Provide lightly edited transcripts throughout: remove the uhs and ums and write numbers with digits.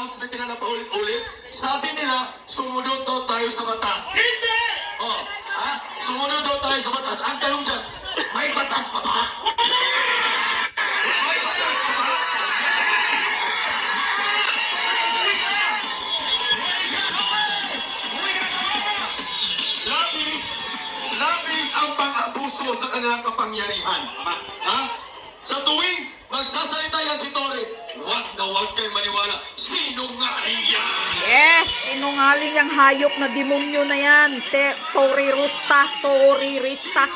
announcement nila na paulit-ulit. Sabi nila, sumunod daw tayo sa batas. Hindi! Oh, ha? Sumunod daw tayo sa batas. Ang tanong dyan, may batas pa ba? May batas pa ba? Labis ang pang-abuso sa kanilang kapangyarihan. Ha? Sa tuwing magsasalita yan si Tori, wag na wag kayo maniwala. Sinungaling yan! Yes, sinungaling yung hayop na demonyo na yan. Torirista.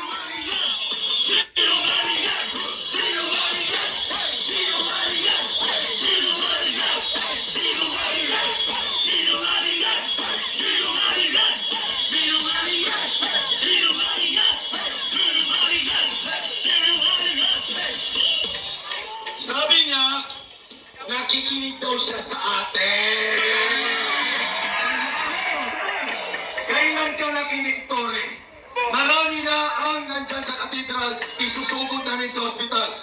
Sabi niya, nakikinig daw siya sa atin. Kailan ka nakinig, Tore? Marami na ang nandyan sa katedral, isusugod namin sa ospital.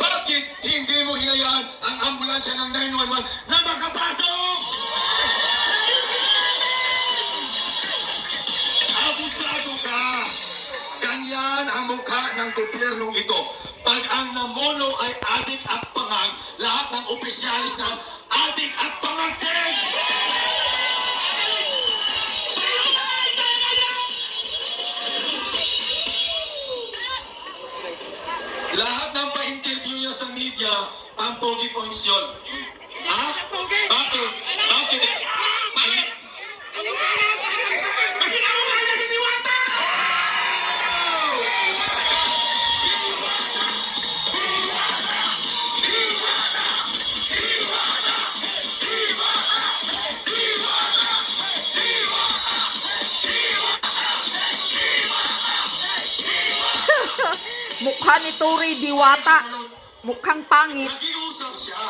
Bakit hindi mo hinayaan ang ambulansya ng 911 na makapasok? Abusado ka! Ganyan ang mukha ng gobyernong ito. Pag ang namuno ay adik at pangang, lahat ng opisyalis na adik at pangang din! Lahat ng pa-interview niya sa media, ang pogi points yun. Ha? Bakit? Bakit? Mukha ni Tori Diwata. Mukhang pangit. Nakiusap siya.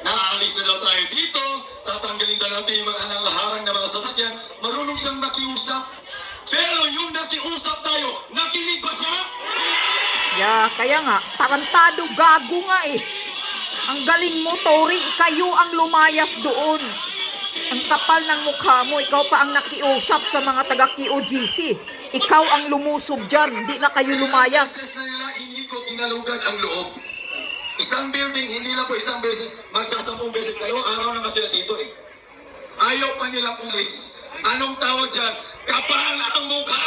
Naalis na daw tayo dito, tatanggalin daw natin yung mga nangaharang na mga sasakyan, marunong siyang nakiusap. Pero yung nakiusap tayo, nakinig ba siya? Kaya nga, tarantado, gago nga eh. Ang galing mo, Tori, kayo ang lumayas doon. Ang kapal ng mukha mo, ikaw pa ang nakiusap sa mga taga-QGC. Ikaw ang lumusog dyan, hindi na kayo lumayas. Beses na nila inikot, inalugan ang loob. Isang building, hindi na po isang beses, magsasampung beses. Dalawang araw na nga sila dito eh. Ayaw pa nila pulis. Anong tawag dyan? Kapal ang mukha!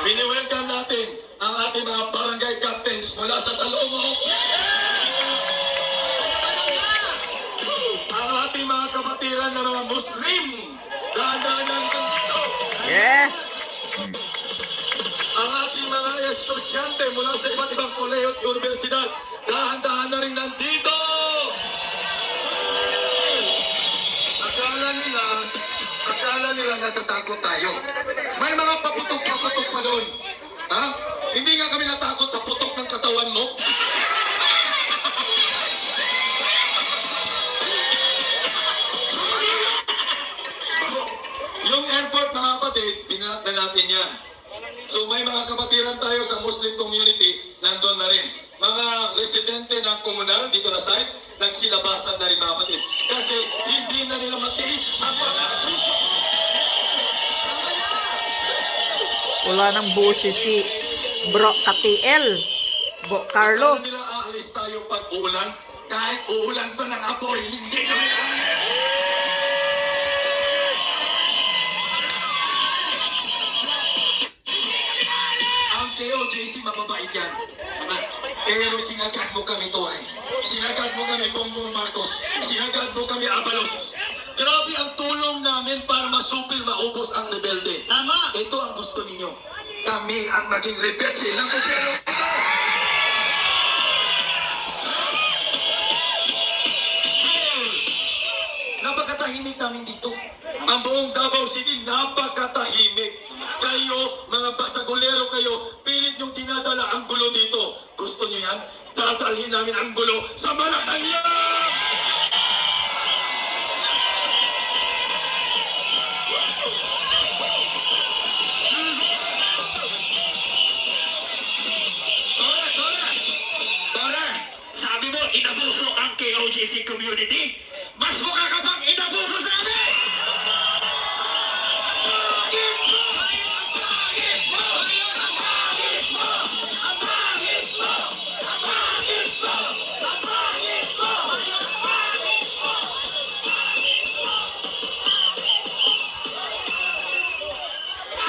Bini-welcome natin ang ating mga barangay captains mula sa Talongo. Ang ating mga kapatiran na mga Muslim. Dahan-dahan dito. Yes. Ang ating mga estudyante mula sa iba't ibang kolehiyo at universidad. Dahan-dahan na rin nandito. Akala nila natatakot tayo. May mga paputok-paputok pa doon. Ha? Hindi nga kami natakot sa putok ng katawan mo. Yung airport, mga kapatid, pinanat na natin yan. So may mga kapatiran tayo sa Muslim community, nandun na rin. Mga residente ng komunal dito na site, nagsilabasan na rin mga kapatid. Kasi hindi na nila matiis ang pag-aabuso. Wala nang boses si Bro KTL. Bo Carlo. Kaya nila aalis tayo pag uulan, kahit uulan pa ng apoy, hindi kami aalis. Ang KOJC mababait yan. Pero sinagad mo kami, Tore. Sinagad mo kami, Bongbong Marcos. Sinagad mo kami, Abalos. Grabe ang tulong namin para masupil, maubos ang rebelde. Tama! Ito ang gusto ninyo. Kami ang maging rebelde ng gobyerno. Napakatahimik namin dito. Ang buong Davao City, napakatahimik. Kaya kayo, mga basagulero kayo, pilit yung dinadala ang gulo dito. Gusto nyo yan? Dadalhin namin ang gulo sa Malacanang! Tore, sabi mo, inabuso ang KOJC community? Mas mukha ka bang inabuso sa amin?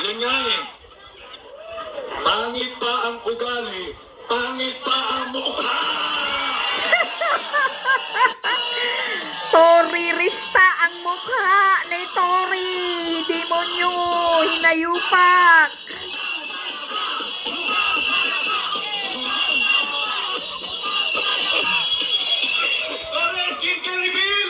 Yun nga eh. Pangit pa ang ugali, pangit pa ang mukha! Tori Rista ang mukha ni Tori. Demonyo, hinayupak. Tore, skin can reveal!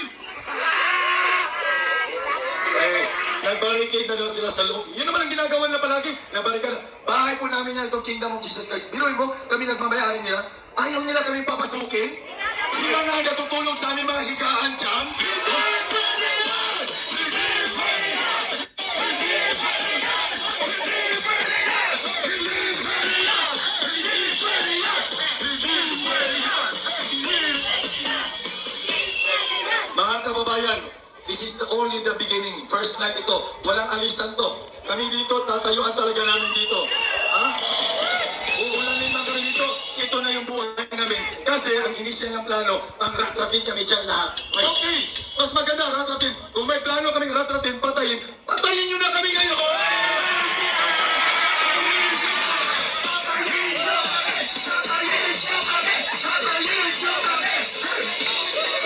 Nag-barricade na daw sila sa loob. Yun naman ang ginagawa na palagi. Nag-barricade. Bahay po namin yan, itong Kingdom of Jesus Christ. Biruin mo, kami nagmamayari nila. Ayaw nila kami papasukin. Sila na ang natutulog sa aming mga higaan dyan. Mga kababayan, this is only the beginning. First night ito. Walang alisan to. Kami dito, tatayuan talaga namin dito. Ha? Uulanin lang kami dito. Ito na yung buhay namin. Kasi ang initial ng plano, ang ratratin kami dyan lahat. Okay, mas maganda ratratin. Kung may plano kaming ratratin, patayin. Patayin nyo na kami ngayon!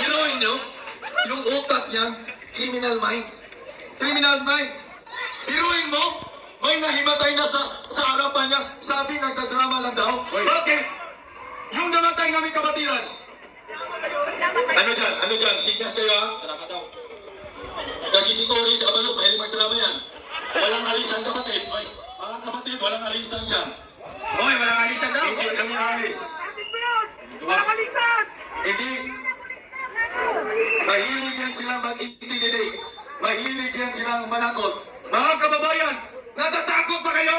Pinuhin nyo, yung utak niyan, criminal mind. Criminal mind. Pinuhin mo, may nahimatay na sa harapan niya. Sabi, nagkadrama lang daw. Bakit? Yung namatay namin kabatiran. Ano dyan? Ano dyan? Sigas kayo ha? Drama daw. Kasi si Tori sa Abalos, mahilig magdrama yan. Walang alisan kapatid. Mga kapatid, walang alisan dyan. Hoy, walang alisan daw. Hindi kami alis. Walang alisan! Hindi. Mahilig yan silang mag-intimidate. Mahilig yan silang manakot. Mga kababayan, natatakot ba kayo?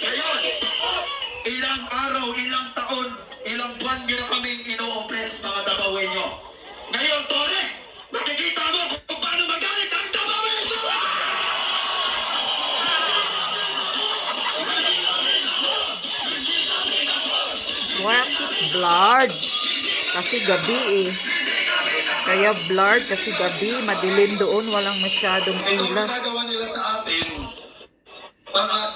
Ngayon, ilang araw, ilang taon, ilang buwan nyo na kaming ino-oppress mga Dabawenyo. Ngayon, Tore, makikita mo kung paano magalit ang Dabawenyo! Bakit blurred? Kasi gabi eh. Kaya blurred kasi gabi. Madilim doon. Walang masyadong Itong ilaw. ginagawa nila sa atin,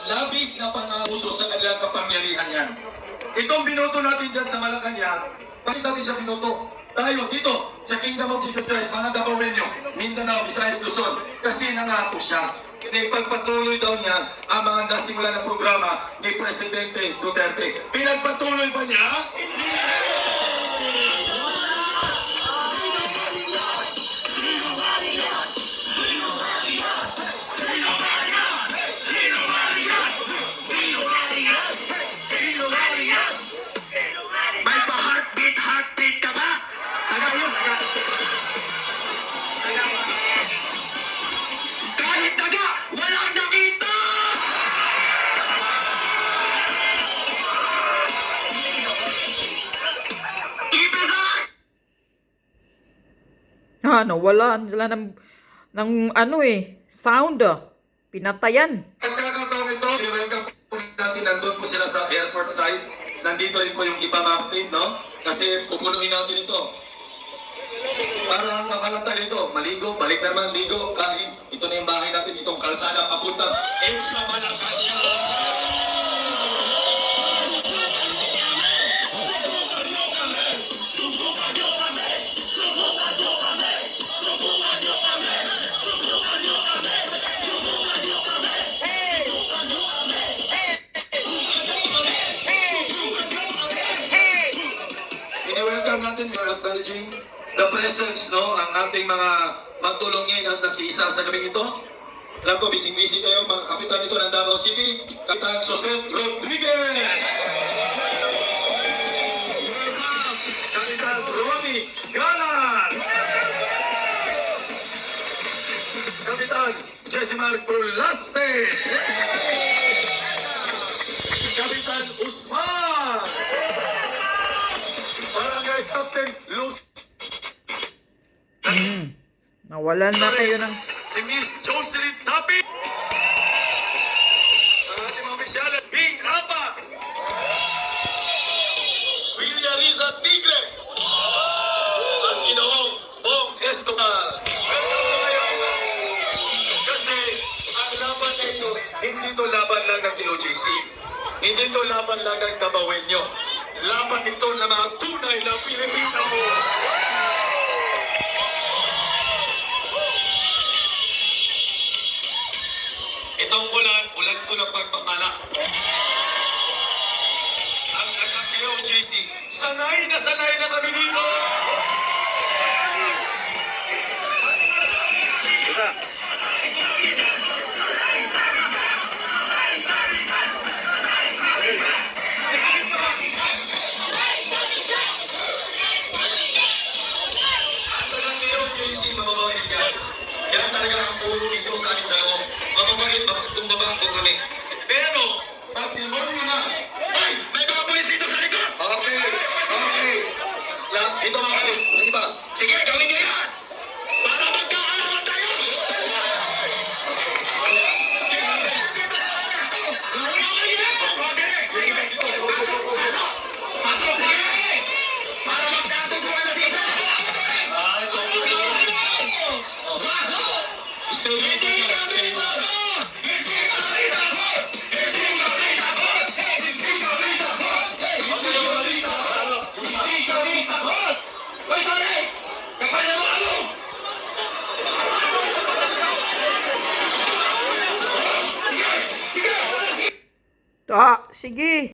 labis na pang-abuso sa kanilang kapangyarihan yan. Itong binoto natin dyan sa Malacanang, bakit natin siya binoto? Tayo dito sa Kingdom of Jesus Christ, mga Dabawenyo, Mindanao, Visayas, Luzon, kasi nangako siya. Pinagpatuloy daw niya ang mga nasimula na programa ni Presidente Duterte. Pinagpatuloy ba niya? May pa-heartbeat ka ba? Taga yun, taga. Kahit taga, walang nakita! Ibigay! Nawalan sila ng ano eh, sound ah. Pinatayan. Pagkakataon ito, i-welcome po natin, nandun po sila sa airport side. Nandito rin po yung iba mga team, no? Kasi pupunuin natin ito. Para ang nakalata nito, maligo, balik na naman ligo, kahit ito na yung bahay natin, itong kalsada papunta, sa Malacanang. natin, we are acknowledging the presence, no, ang ating mga magtulungin at nakiisa sa gabing ito. Alam ko, busy-busy kayo, mga kapitan ito ng Davao City, Kapitan Jose Rodriguez! Kapitan Ronnie Galan! Kapitan Jesimar Colaste! Kapitan Usman! Barangay Captain Luz. Nawalan na kayo ng... Si Miss Jocelyn Tapi. Ang ating mga opisyal at Bing Apa. William Riza Tigre. At Ginoong Bong Escobar. Kasi ang laban na ito, hindi ito laban lang ng TOJC. Hindi ito laban lang ng Dabawenyo. Laban ito ng mga tunay na Pilipino. Itong ulan ko ng pagpapala. Ang POJC, sanay na kami dito. Diba? Ang POJC, mababahin yan. Yan talaga ang puro dito sa amin sa loob. Mababangit, mapagtumbabang po kami. Pero, pag-demonyo na. Ay, may mga pulis dito sa likod! Okay. Ito mga kapit. Ano ba? Sige, gawin niyo yan! Para magkaalaman tayo! Sige, dito. Pasok mo yan! Para magkatutuan na dito! Ito. Stay dito dyan. Stay dito. Sige.